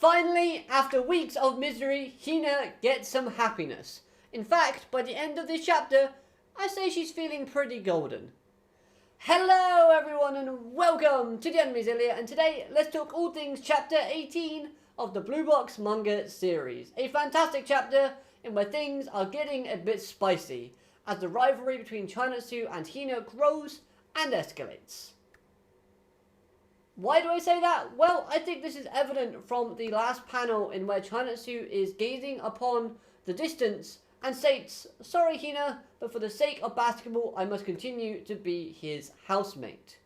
Finally, after weeks of misery, Hina gets some happiness. In fact, by the end of this chapter, I say she's feeling pretty golden. Hello everyone and welcome to the Enemies Earlier, and today let's talk all things chapter 18 of the Blue Box manga series. A fantastic chapter in where things are getting a bit spicy as the rivalry between Chinatsu and Hina grows and escalates. Why do I say that? Well, I think this is evident from the last panel in where Chinatsu is gazing upon the distance and states, "Sorry Hina, but for the sake of basketball, I must continue to be his housemate."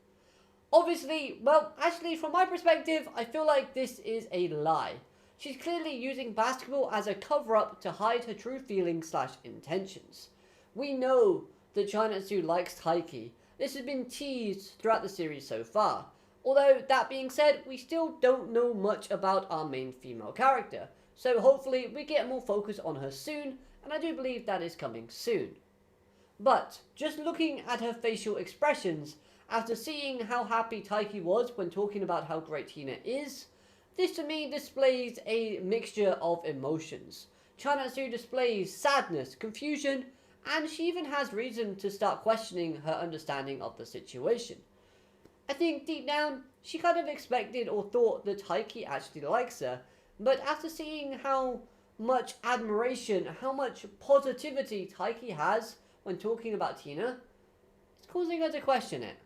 Obviously, well, actually from my perspective, I feel like this is a lie. She's clearly using basketball as a cover-up to hide her true feelings / intentions. We know that Chinatsu likes Taiki. This has been teased throughout the series so far. Although, that being said, we still don't know much about our main female character, so hopefully we get more focus on her soon, and I do believe that is coming soon. But, just looking at her facial expressions, after seeing how happy Taiki was when talking about how great Hina is, this to me displays a mixture of emotions. Chinatsu displays sadness, confusion, and she even has reason to start questioning her understanding of the situation. I think deep down, she kind of expected or thought that Taiki actually likes her, but after seeing how much admiration, how much positivity Taiki has when talking about Hina, it's causing her to question it.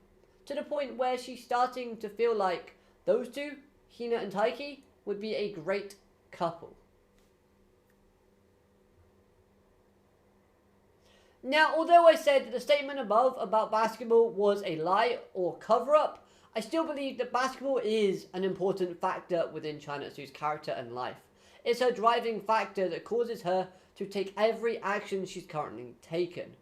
To the point where she's starting to feel like those two, Hina and Taiki, would be a great couple. Now, although I said that the statement above about basketball was a lie or cover-up, I still believe that basketball is an important factor within Chinatsu's character and life. It's her driving factor that causes her to take every action she's currently taken.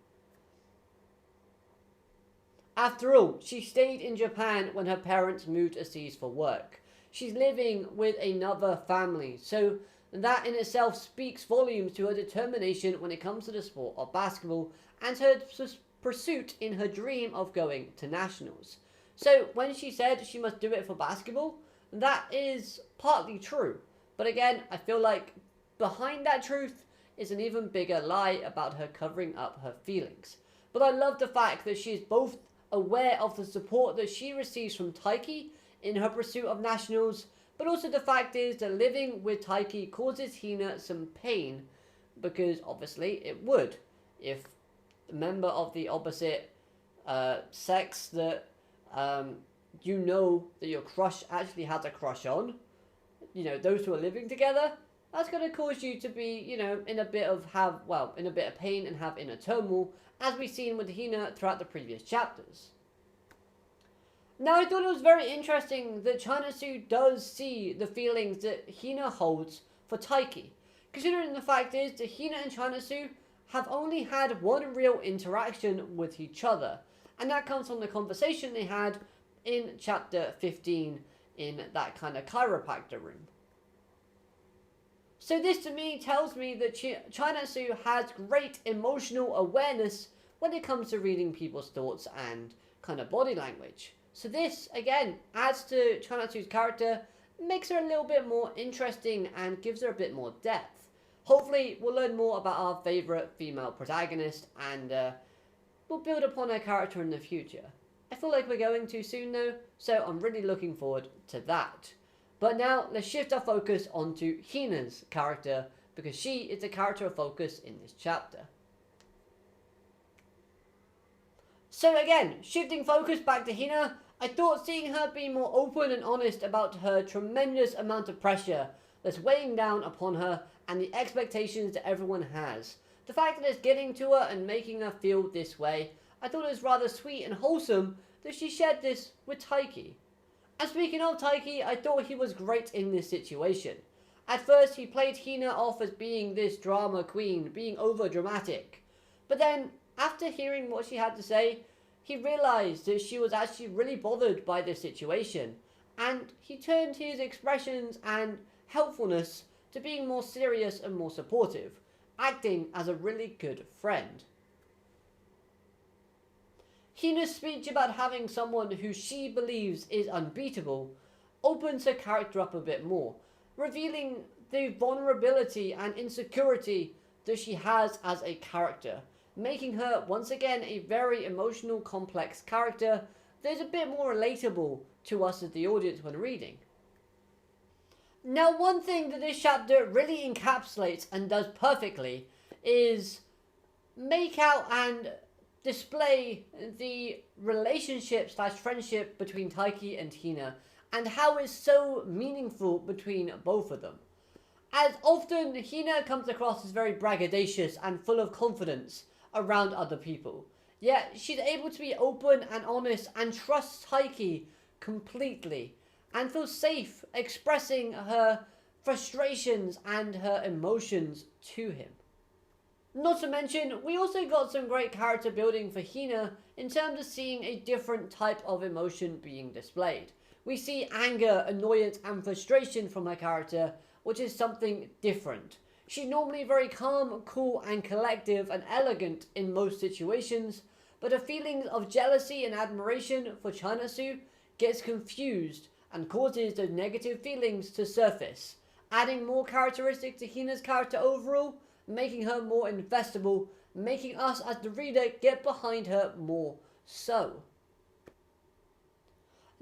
After all, she stayed in Japan when her parents moved overseas for work. She's living with another family, so that in itself speaks volumes to her determination when it comes to the sport of basketball and her pursuit in her dream of going to nationals. So when she said she must do it for basketball, that is partly true. But again, I feel like behind that truth is an even bigger lie about her covering up her feelings. But I love the fact that she is both aware of the support that she receives from Taiki in her pursuit of nationals, but also the fact is that living with Taiki causes Hina some pain, because obviously it would. If a member of the opposite sex that you know that your crush actually has a crush on, you know, those who are living together, that's going to cause you to be, you know, in a bit of pain and have inner turmoil, as we've seen with Hina throughout the previous chapters. Now, I thought it was very interesting that Chinatsu does see the feelings that Hina holds for Taiki, considering the fact is that Hina and Chinatsu have only had one real interaction with each other, and that comes from the conversation they had in chapter 15 in that kind of chiropractor room. So this to me tells me that Chinatsu has great emotional awareness when it comes to reading people's thoughts and kind of body language. So this, again, adds to Chinatsu's character, makes her a little bit more interesting and gives her a bit more depth. Hopefully, we'll learn more about our favourite female protagonist and we'll build upon her character in the future. I feel like we're going too soon though, so I'm really looking forward to that. But now, let's shift our focus onto Hina's character, because she is the character of focus in this chapter. So again, shifting focus back to Hina, I thought seeing her be more open and honest about her tremendous amount of pressure that's weighing down upon her and the expectations that everyone has. The fact that it's getting to her and making her feel this way, I thought it was rather sweet and wholesome that she shared this with Taiki. And speaking of Taiki, I thought he was great in this situation. At first he played Hina off as being this drama queen, being over dramatic. But then, after hearing what she had to say, he realised that she was actually really bothered by this situation, and he turned his expressions and helpfulness to being more serious and more supportive, acting as a really good friend. Hina's speech about having someone who she believes is unbeatable opens her character up a bit more, revealing the vulnerability and insecurity that she has as a character, making her once again a very emotional, complex character that is a bit more relatable to us as the audience when reading. Now, one thing that this chapter really encapsulates and does perfectly is make out and display the relationship slash friendship between Taiki and Hina, and how it's so meaningful between both of them. As often, Hina comes across as very braggadocious and full of confidence around other people, yet she's able to be open and honest and trusts Taiki completely, and feels safe expressing her frustrations and her emotions to him. Not to mention, we also got some great character building for Hina in terms of seeing a different type of emotion being displayed. We see anger, annoyance, and frustration from her character, which is something different. She's normally very calm, cool, and collective and elegant in most situations, but her feelings of jealousy and admiration for Chinasu gets confused and causes those negative feelings to surface, adding more characteristics to Hina's character overall, making her more investable, making us as the reader get behind her more so.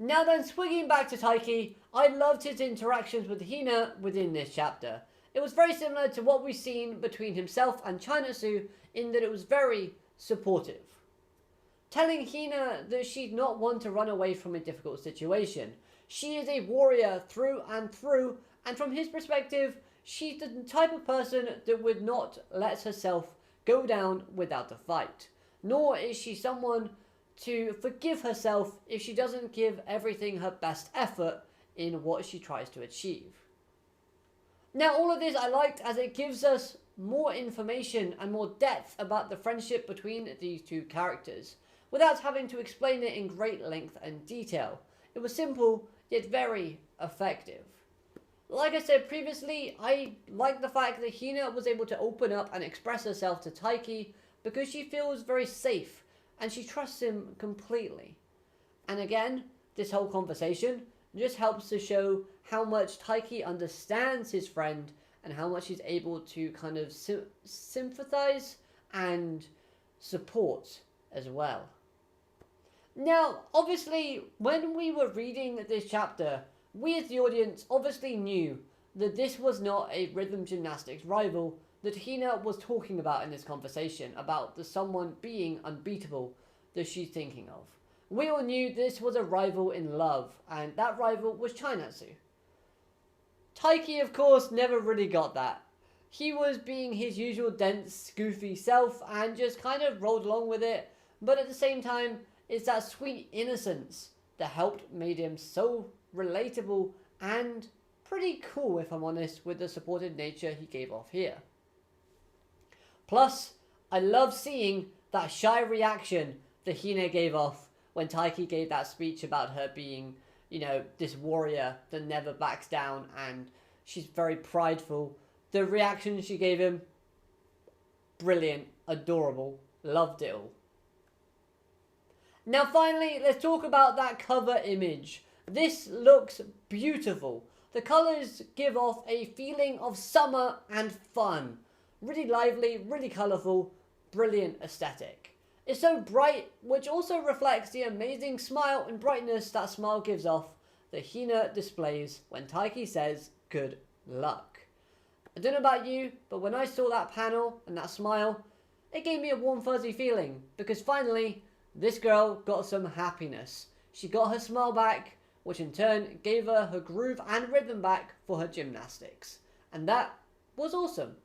Now then, swinging back to Taiki, I loved his interactions with Hina within this chapter. It was very similar to what we've seen between himself and Chinasu in that it was very supportive. Telling Hina that she's not one to run away from a difficult situation. She is a warrior through, and from his perspective, she's the type of person that would not let herself go down without a fight. Nor is she someone to forgive herself if she doesn't give everything her best effort in what she tries to achieve. Now, all of this I liked as it gives us more information and more depth about the friendship between these two characters, without having to explain it in great length and detail. It was simple, yet very effective. Like I said previously, I like the fact that Hina was able to open up and express herself to Taiki because she feels very safe and she trusts him completely. And again, this whole conversation just helps to show how much Taiki understands his friend and how much he's able to kind of sympathize and support as well. Now, obviously, when we were reading this chapter, we as the audience obviously knew that this was not a rhythm gymnastics rival that Hina was talking about in this conversation, about the someone being unbeatable that she's thinking of. We all knew this was a rival in love, and that rival was Chinatsu. Taiki, of course, never really got that. He was being his usual dense, goofy self and just kind of rolled along with it, but at the same time, it's that sweet innocence that helped made him so relatable and pretty cool, if I'm honest, with the supported nature he gave off here. Plus, I love seeing that shy reaction that Hina gave off when Taiki gave that speech about her being, this warrior that never backs down and she's very prideful. The reaction she gave him, brilliant, adorable, loved it all. Now finally, let's talk about that cover image. This looks beautiful. The colours give off a feeling of summer and fun. Really lively, really colourful, brilliant aesthetic. It's so bright, which also reflects the amazing smile and brightness that smile gives off that Hina displays when Taiki says, "Good luck." I don't know about you, but when I saw that panel and that smile, it gave me a warm fuzzy feeling, because finally, this girl got some happiness. She got her smile back, which in turn gave her her groove and rhythm back for her gymnastics. And that was awesome.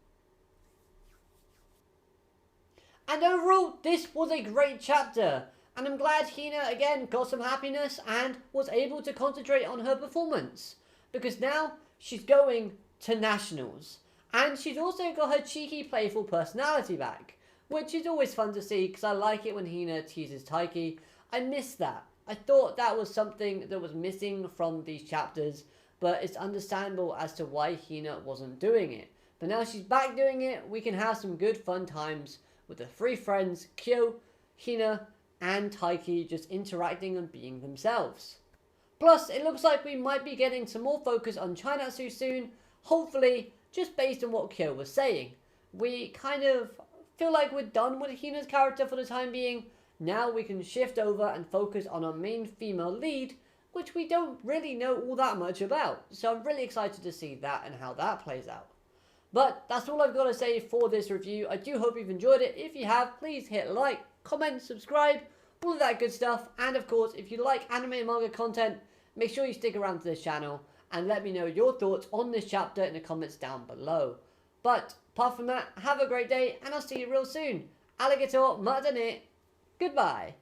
And overall, this was a great chapter. And I'm glad Hina again got some happiness and was able to concentrate on her performance. Because now she's going to nationals. And she's also got her cheeky, playful personality back, which is always fun to see because I like it when Hina teases Taiki. I miss that. I thought that was something that was missing from these chapters, but it's understandable as to why Hina wasn't doing it. But now she's back doing it, we can have some good fun times with the three friends, Kyo, Hina, and Taiki just interacting and being themselves. Plus, it looks like we might be getting some more focus on Chinatsu soon, hopefully, just based on what Kyo was saying, we kind of feel like we're done with Hina's character for the time being. Now we can shift over and focus on our main female lead, which we don't really know all that much about. So I'm really excited to see that and how that plays out. But that's all I've got to say for this review. I do hope you've enjoyed it. If you have, please hit like, comment, subscribe, all of that good stuff. And of course, if you like anime and manga content, make sure you stick around to this channel and let me know your thoughts on this chapter in the comments down below. But apart from that, have a great day and I'll see you real soon. Alligator, matane. Goodbye.